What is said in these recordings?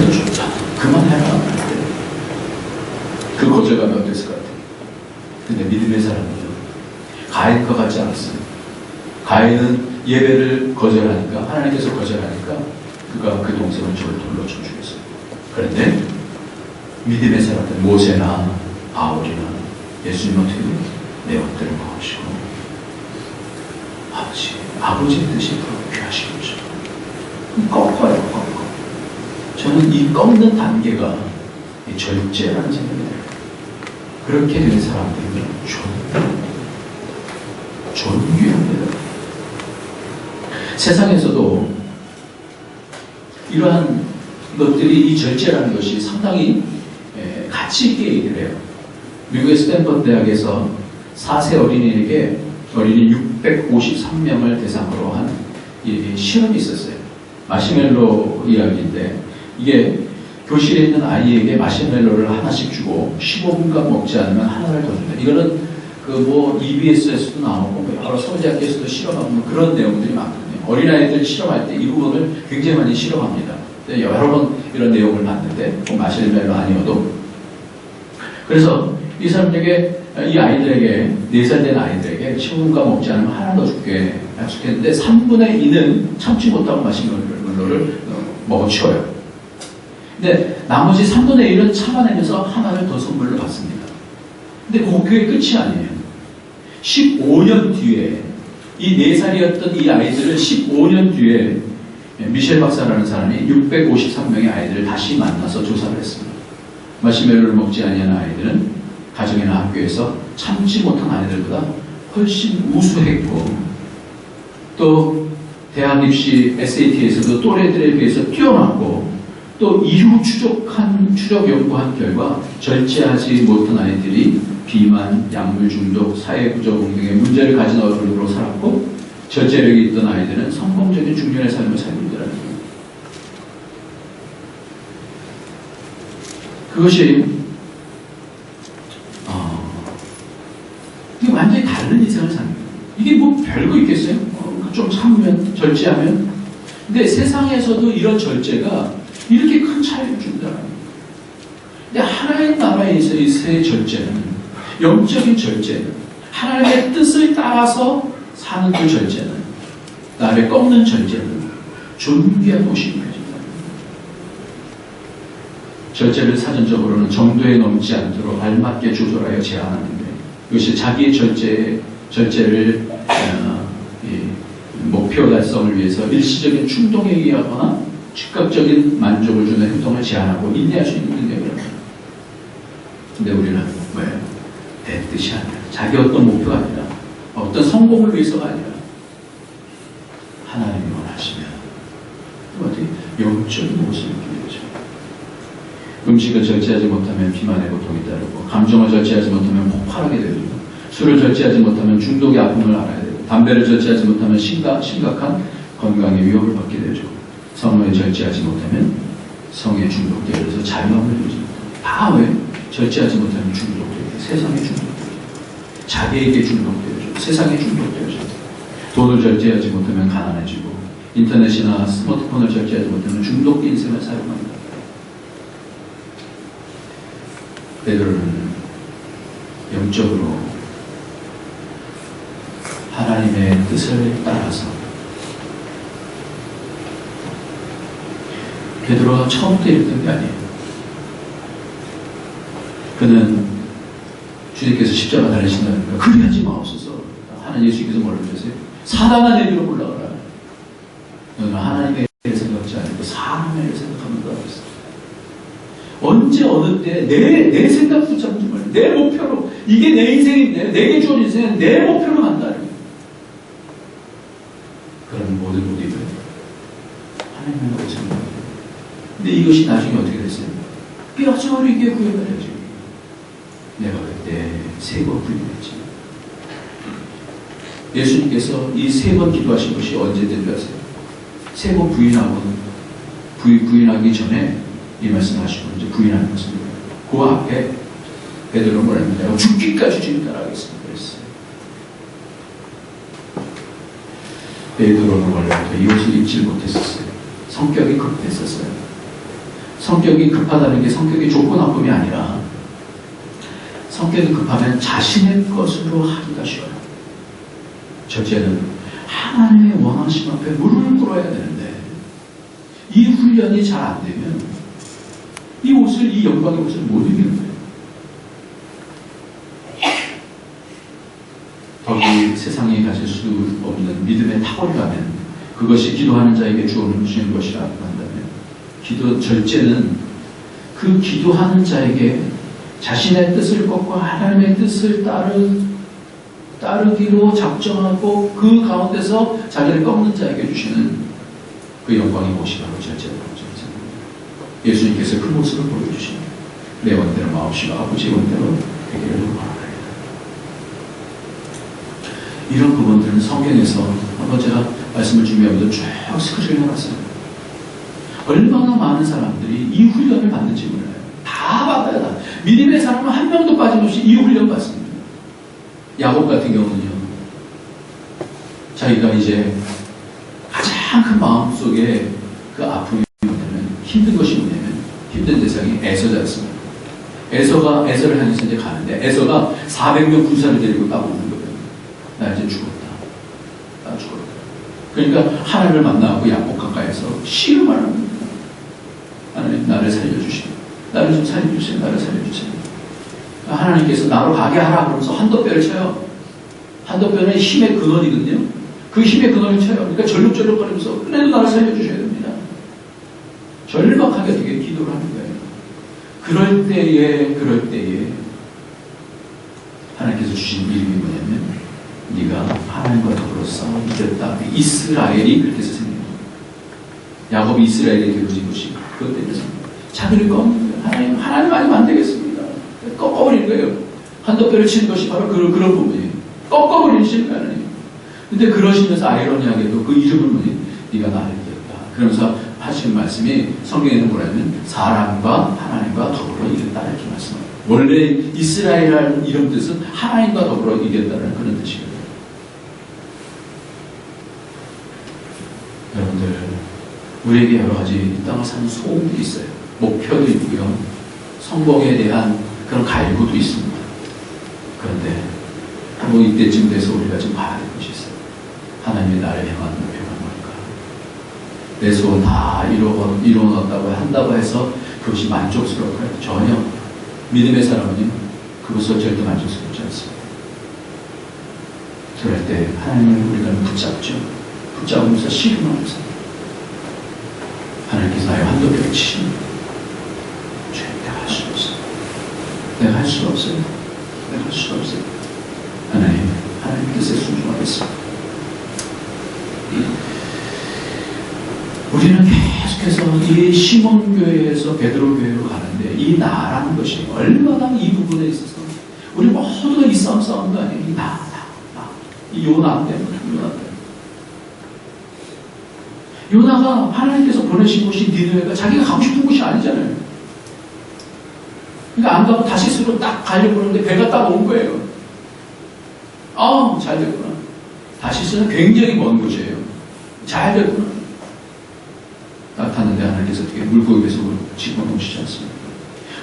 해도 좋다. 그만해라. 그 거절감이 어땠을 것 같아요? 근데 믿음의 사람이죠. 가인과 같지 않았어요. 가인은 예배를 거절하니까, 하나님께서 거절하니까 그가 그 동생을 저를 돌로 쳐 죽였어요. 그런데 믿음의 사람들, 모세나 바울이나 예수님 어떻게 내 엎드려 먹으시고 아버지의 뜻이 더 귀하신 거죠. 꺾어요, 꺾어. 저는 이 꺾는 단계가 이 절제라는 생각이 들어요. 그렇게 된 사람들은 존귀합니다. 세상에서도 이러한 것들이, 이 절제라는 것이 상당히 가치 있게 얘기를 해요. 미국의 스탠퍼드 대학에서 4세 어린이 653명을 대상으로 한 시험이 있었어요. 마시멜로 이야기인데, 이게 교실에 있는 아이에게 마시멜로를 하나씩 주고 15분간 먹지 않으면 하나를 더 준다. 이거는 EBS에서도 나오고 여러 서울대학교에서도 실험하고 그런 내용들이 많거든요. 어린아이들 실험할 때 이 부분을 굉장히 많이 실험합니다. 여러 번 이런 내용을 봤는데, 마시멜로 아니어도. 그래서 이 사람들에게, 이 아이들에게, 4살 된 아이들에게 15분간 먹지 않으면 하나 더 줄게 약속했는데 3분의 2는 참지 못하고 마시멜로를 먹어치워요. 근데 나머지 3분의 1은 참아내면서 하나를 더 선물로 받습니다. 근데 그게 끝이 아니에요. 15년 뒤에 이 4살이었던 이 아이들을 15년 뒤에 미셸 박사라는 사람이 653명의 아이들을 다시 만나서 조사를 했습니다. 마시멜로를 먹지 아니하는 아이들은 가정이나 학교에서 참지 못한 아이들보다 훨씬 우수했고, 또 대학 입시 SAT에서도 또래들에 비해서 뛰어났고, 또 이후 추적 연구한 결과 절제하지 못한 아이들이 비만, 약물 중독, 사회 부적응 등의 문제를 가진 어른으로 살았고, 절제력이 있던 아이들은 성공적인 중년의 삶을 살고 있더라는 거예요. 그것이 이게 완전히 다른 인생을 사는 거예요. 이게 별거 있겠어요? 좀 참으면, 절제하면. 근데 세상에서도 이런 절제가 이렇게 큰 차이를 준다는 거예요. 근데 하나님 나라에서의 새 절제는, 영적인 절제는, 하나님의 뜻을 따라서 사는 그 절제는, 나를 꺾는 절제는 존귀한 도시인 거죠. 절제를 사전적으로는 정도에 넘지 않도록 알맞게 조절하여 제한하는데, 이것이 자기의 절제를 목표 달성을 위해서 일시적인 충동에 의하거나 즉각적인 만족을 주는 행동을 제한하고 인내할 수 있는 능력이랍니다. 근데 우리는 왜? 내 뜻이 아니라, 자기 어떤 목표가 아니라, 어떤 성공을 위해서가 아니라 하나님이 원하시면 어디 영적인 모습을 보이는 거죠. 음식을 절제하지 못하면 비만의 고통이 따르고, 감정을 절제하지 못하면 폭발하게 되고, 술을 절제하지 못하면 중독의 아픔을 알아야 되고, 담배를 절제하지 못하면 심각한 건강의 위협을 받게 되죠. 성을 절제하지 못하면 성에 중독되어서 자유함을 누리지 못합니다. 다 왜? 절제하지 못하면 중독되고, 세상에 중독되죠. 자기에게 중독되죠. 세상에 중독되죠. 돈을 절제하지 못하면 가난해지고, 인터넷이나 스마트폰을 절제하지 못하면 중독된 인생을 사용합니다. 베드로는 영적으로 하나님의 뜻을 따라서, 베드로가 처음부터 이랬던 게 아니에요. 그는 주님께서 십자가 달리신다니까 그리하지 마옵소서. 하나님 예수님께서 뭐라고 하셨어요? 사단아 내 뒤로 올라가라. 너는 하나님의 일을 생각하지 않고 사람의 일을 생각하는 거라고 했어요. 언제 어느 때 내 생각 붙잡지 말고 내 목표로, 이게 내 인생인데, 내게 주어진 인생은 내 목표로 간다는 거예요. 그런 모든 우리들 하나님의 것입니다. 근데 이것이 나중에 어떻게 됐어요? 뼈저리게 구해가 되죠. 내가 그때 3번 부인했지. 예수님께서 이 3번 기도하신 것이 언제든 아세요? 3번 부인하기 전에 이 말씀하시고 이제 부인하는 것입니다. 그 앞에 베드로는 뭐라 합니까? 내가 죽기까지 주님 따라가겠습니다. 그랬어요. 베드로는 원래부터 이것을 잊지 못했었어요. 성격이 급했었어요. 성격이 급하다는 게 성격이 좋고 나쁨이 아니라 성격이 급하면 자신의 것으로 하기가 쉬워요. 첫째는 하나님의 원하심 앞에 무릎을 꿇어야 되는데 이 훈련이 잘 안 되면 이 영광의 옷을 못 이기는 거예요. 덕이 세상에 가질 수 없는 믿음의 탁월이라면 그것이 기도하는 자에게 주어지는 것이라고 한다면 기도 절제는 그 기도하는 자에게 자신의 뜻을 꺾고 하나님의 뜻을 따르기로 작정하고 그 가운데서 자기를 꺾는 자에게 주시는 그 영광의 옷이 바로 절제라고 생각합니다. 예수님께서 그 모습을 보여주십니다. 내 원대로 마옵시고 아버지의 원대로 되기를 원합니다. 이런 부분들은 성경에서 한번 제가 말씀을 준비하면서 쭉 스크린을 해봤어요. 얼마나 많은 사람들이 이 훈련을 받는지 몰라요. 다 받아야 다. 믿음의 사람은 한 명도 빠짐없이 이 훈련 받습니다. 야곱 같은 경우는요. 자기가 이제 가장 큰 마음속에 그 아픔이 뭐냐면 힘든 것이 뭐냐면 힘든 대상이 에서자였습니다. 에서를 향해서 이제 가는데 에서가 400명 군사를 데리고 딱 오는 거예요. 나 이제 죽었다. 나 죽었다. 그러니까 하나님을 만나고 야곱 가까이서 씨름을 하는 겁니다. 하나님 나를 살려주시고 나를 좀 살려주세요. 나를 살려주세요. 하나님께서 나로 가게 하라 그러면서 한도뼈를 쳐요. 한도뼈는 힘의 근원이거든요. 그 힘의 근원을 쳐요. 그러니까 절룩절룩거리면서 그래도 나를 살려주셔야 됩니다. 절박하게 되게 기도를 하는 거예요. 그럴 때에 하나님께서 주신 이름이 뭐냐면 네가 하나님과 더불어 싸워 이겼다. 이스라엘이 그렇게 해서 생긴 거예요. 야곱이 이스라엘에 되어진 것이 그것 때문에 자기를 꺾는 거예요. 하나님 아니면 안 되겠습니다. 꺾어버리는 거예요. 한도뼈를 치는 것이 바로 그런 부분이에요. 꺾어버리시는 거예요. 하나님. 근데 그러시면서 아이러니하게도 그 이름을 뭐니? 네가 나를 이겼다. 그러면서 하시는 말씀이 성경에는 뭐라면 사람과 하나님과 더불어 이겼다 이렇게 말씀합니다. 원래 이스라엘이라는 이름 뜻은 하나님과 더불어 이겼다는 그런 뜻이거든요. 여러분들 우리에게 여러 가지 이 땅을 사는 소원이 있어요. 목표도 있고요. 성공에 대한 그런 갈구도 있습니다. 그런데 뭐 이때쯤 돼서 우리가 좀 봐야 될 것이 있어요. 하나님이 나를 향한 목표가 뭘까? 내 소원 다 이루어놨다고 한다고 해서 그것이 만족스러울까요? 전혀. 믿음의 사람은요, 그것을 절대 만족스럽지 않습니다. 그럴 때 하나님을 우리가 붙잡죠. 붙잡으면서 씨름하면서 하나님께서 나의 한도뼈를 치십니다. 내가 할 수 없어요. 내가 할 수 없어요. 내가 할 수 없어요. 하나님 뜻에 순종하겠습니다. 우리는 계속해서 이 시몬교회에서 베드로교회로 가는데 이 나라는 것이 얼마나 이 부분에 있어서 우리 모두가 이 싸움도 아니에요. 이 나. 이 요나 때문에. 요나가 하나님께서 보내신 곳이 니느웨가 자기가 가고 싶은 곳이 아니잖아요. 그러니까 안 가고 다시스로 딱 가려고 그러는데 배가 딱 온 거예요. 잘 됐구나. 다시스는 굉장히 먼 곳이에요. 잘 됐구나. 딱 탔는데 하나님께서 어떻게 물고기 배속으로 집어넣으시지 않습니까?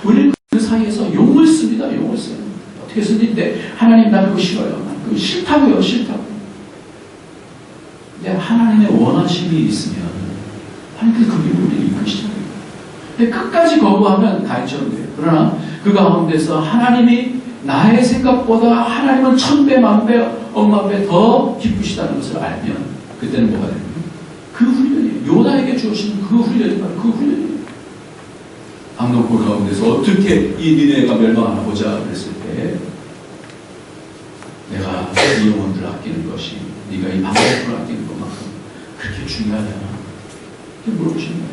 우리는 그 사이에서 용을 씁니다. 용을 써요. 어떻게 쓰는데 하나님 나 그거 싫어요. 나 그거 싫다고요. 싫다고. 근데 하나님의 원하심이 있으면 하나님께서 그 길을 우리를 이끄시잖아요. 근데 끝까지 거부하면 가인처럼 돼요. 그러나 그 가운데서 하나님이 나의 생각보다 하나님은 1000배, 1000배, 억만 배 더 기쁘시다는 것을 알면 그때는 뭐가 되는 거예요? 그 훈련이에요. 요나에게 주어진 그 훈련이 바로 그 훈련이에요. 악노골 가운데서 어떻게 이 니네가 멸망하나 보자 그랬을 때 내가 이 영혼들을 아끼는 것이 네가 이 방법을 아끼는 것만큼 그렇게 중요하냐 이렇게 물어보시는 거예요.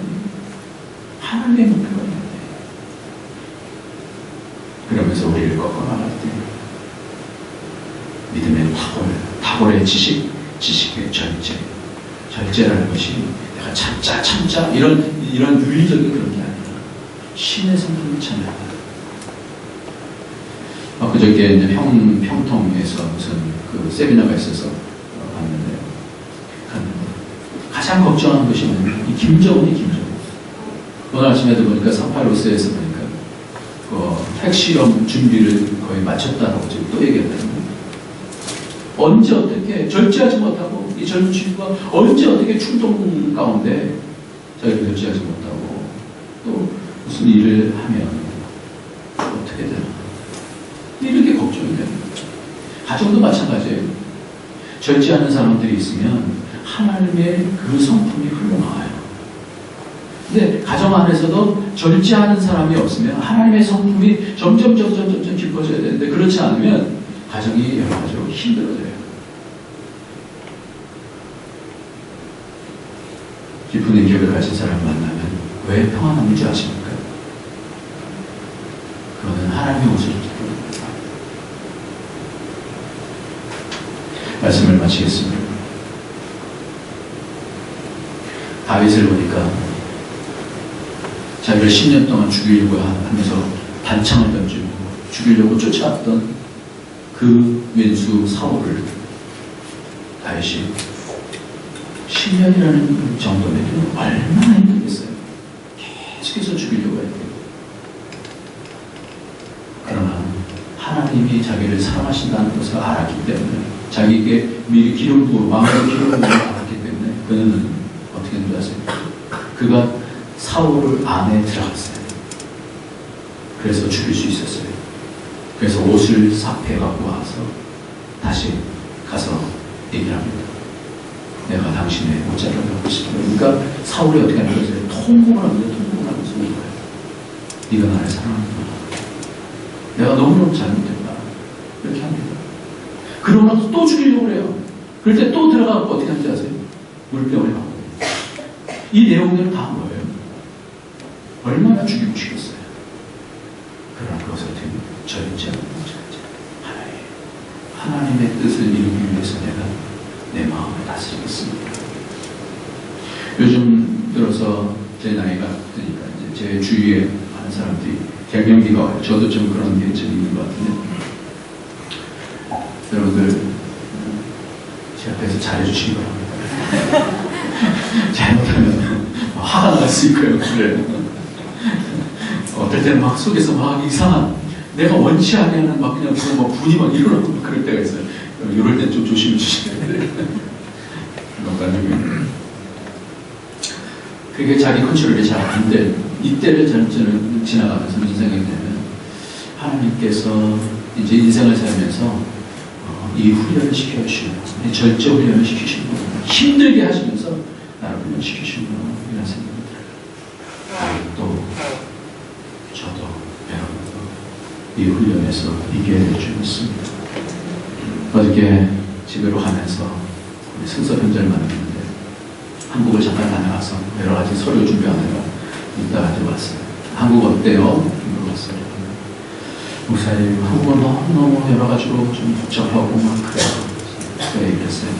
하나님의 목표가 있는데 그러면서 우리를 꺾어 나갈 때 믿음의 탁월의 지식의 절제라는 것이 내가 참자 이런 윤리적인 그런 게 아니라 신의 성품을 참여한다. 그저께 이제 평통에서 무슨 그 세미나가 있어서 갔는데 가장 걱정하는 것이 뭐냐면 이 김정은이 오늘 아침에도 보니까 사파로스에서 보니까 핵실험 준비를 거의 마쳤다라고 지금 또 얘기했거든요. 언제 어떻게 절제하지 못하고 이 젊은 친구가 언제 어떻게 충동 가운데 자기를 절제하지 못하고 또 무슨 일을 하면 어떻게 되나 이렇게 걱정이 돼요. 가정도 마찬가지예요. 절제하는 사람들이 있으면 하나님의 그 성품이 흘러나와요. 근데 가정 안에서도 절제하는 사람이 없으면 하나님의 성품이 점점 깊어져야 되는데 그렇지 않으면 가정이 여러 가지로 힘들어져요. 깊은 인격을 가진 사람을 만나면 왜 평안한지 아십니까? 그거는 하나님의 옷을 입고 말씀을 마치겠습니다. 다윗을 보니까 자기를 10년 동안 죽이려고 하면서 단창을 던지고 죽이려고 쫓아왔던 그 왼수 사울을 다윗이 10년이라는 정도면 얼마나 힘들겠어요. 계속해서 죽이려고 해요. 그러나 하나님이 자기를 사랑하신다는 것을 알았기 때문에 자기에게 미리 기름 부어 마음의 기름 부어 알았기 때문에 그는 어떻게 했는지 아세요? 그가 사울을 안에 들어갔어요. 그래서 죽일 수 있었어요. 그래서 옷을 삭해 갖고 와서 다시 가서 얘기를 합니다. 내가 당신의 모자를 갖고 싶어요. 그러니까 사울이 어떻게 하는 거예요? 통곡을 하면서 울어요. 네가 나를 사랑하는구나. 내가 너무너무 잘못했다. 이렇게 합니다. 그러고 나서 또 죽이려고 해요. 그럴 때 또 들어가고 어떻게 하는지 아세요? 물병을 하고. 이 내용들은 다 뭐예요? 얼마나 죽이고 싶겠어요. 그러나 그것을 어떻게 절제하는 거죠. 하나님의 뜻을 이루기 위해서 내가 내 마음을 다스리겠습니다. 요즘 들어서 제 나이가 드니까 이제 제 주위에 많은 사람들이 갱년기가 와요. 저도 좀 그런 게 좀 있는 것 같은데 여러분들 제 앞에서 잘해주시기 바랍니다. 잘못하면 화가 날 수 있고요. 그래요. 어떨 때는 막 속에서 막 이상한 내가 원치 않는 막 그냥 뭐 분이 막 일어나고 막 그럴 때가 있어요. 이럴 땐 좀 조심해 주셔야 돼요. 그게 자기 컨트롤이 잘 안 돼. 이때를 저는 지나가면서 무슨 생각이 되면 하나님께서 이제 인생을 살면서 이 훈련을 시켜주시고 절제 훈련을 시키시는 거구나. 힘들게 하시면서 나를 훈련시키시는구나 이런 생각이 들어요. 또 저도 여러분도 이 훈련에서 이겨야 될 줄 믿습니다. 어저께 집으로 가면서 우리 승서 형제를 만났는데 한국을 잠깐 다녀와서 여러 가지 서류 준비하느라 이따가 들어왔어요. 한국 어때요? 물어봤어요. 목사님, 한국은 너무 여러 가지로 좀 복잡하고 막 그래요. 그래 얘기했어요.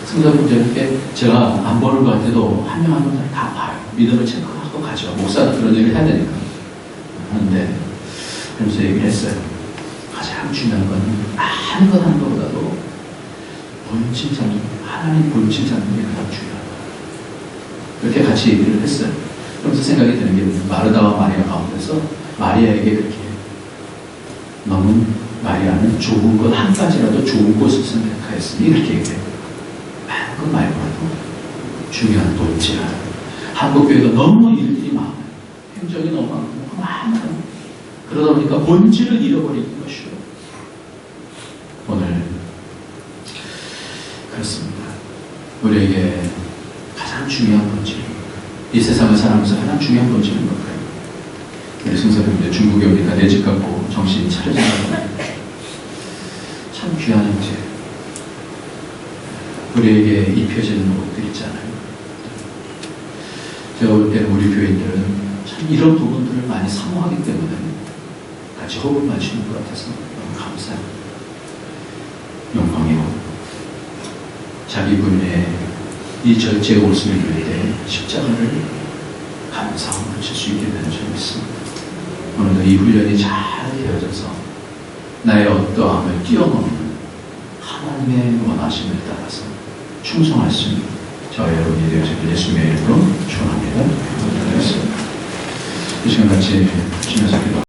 승서 형제는 제가 안 보는 것 같아도 한 명 한 명 다 봐요. 믿음을 체크하고 가죠. 목사는 그런 얘기를 해야 되니까. 하는데 그러면서 얘기를 했어요. 가장 중요한 건 아는 것 하는 것보다도 본질 잡는, 하나님 본질 잡는 게 가장 중요하다. 그렇게 같이 얘기를 했어요. 그러면서 생각이 드는 게 마르다와 마리아 가운데서 마리아에게 그렇게 너무 마리아는 좋은 것 한 가지라도 좋은 것을 선택하였으니 이렇게 얘기해요. 많은 것 말고라도 중요한 본질. 한국교회가 너무 일들이 많아요. 행정이 너무 많아요. 그러다 보니까 본질을 잃어버리는 것이요. 오늘 그렇습니다. 우리에게 가장 중요한 본질, 이 세상을 살아가면서 가장 중요한 본질은 뭘까요? 우리 승사님들 중국에 오니까 내 집 갖고 정신이 차려진다고 참 귀한 형제. 우리에게 입혀지는 것들 있잖아요. 제가 볼 때는 우리 교인들은 참 이런 부분들을 많이 사모하기 때문에 같이 호흡을 맞추는 것 같아서 너무 감사해요. 영광이고 자기 분의 이 절제의 옷을 입을 때 십자가를 감사함으로 칠 수 있게 되는 줄 믿습니다. 오늘도 이 훈련이 잘 되어져서 나의 어떠함을 뛰어넘는 하나님의 원하심을 따라서 충성할 수 있는 저와 여러분이 되어지길 예수님의 이름으로 축원합니다. 이 시간 같이 지내서 기도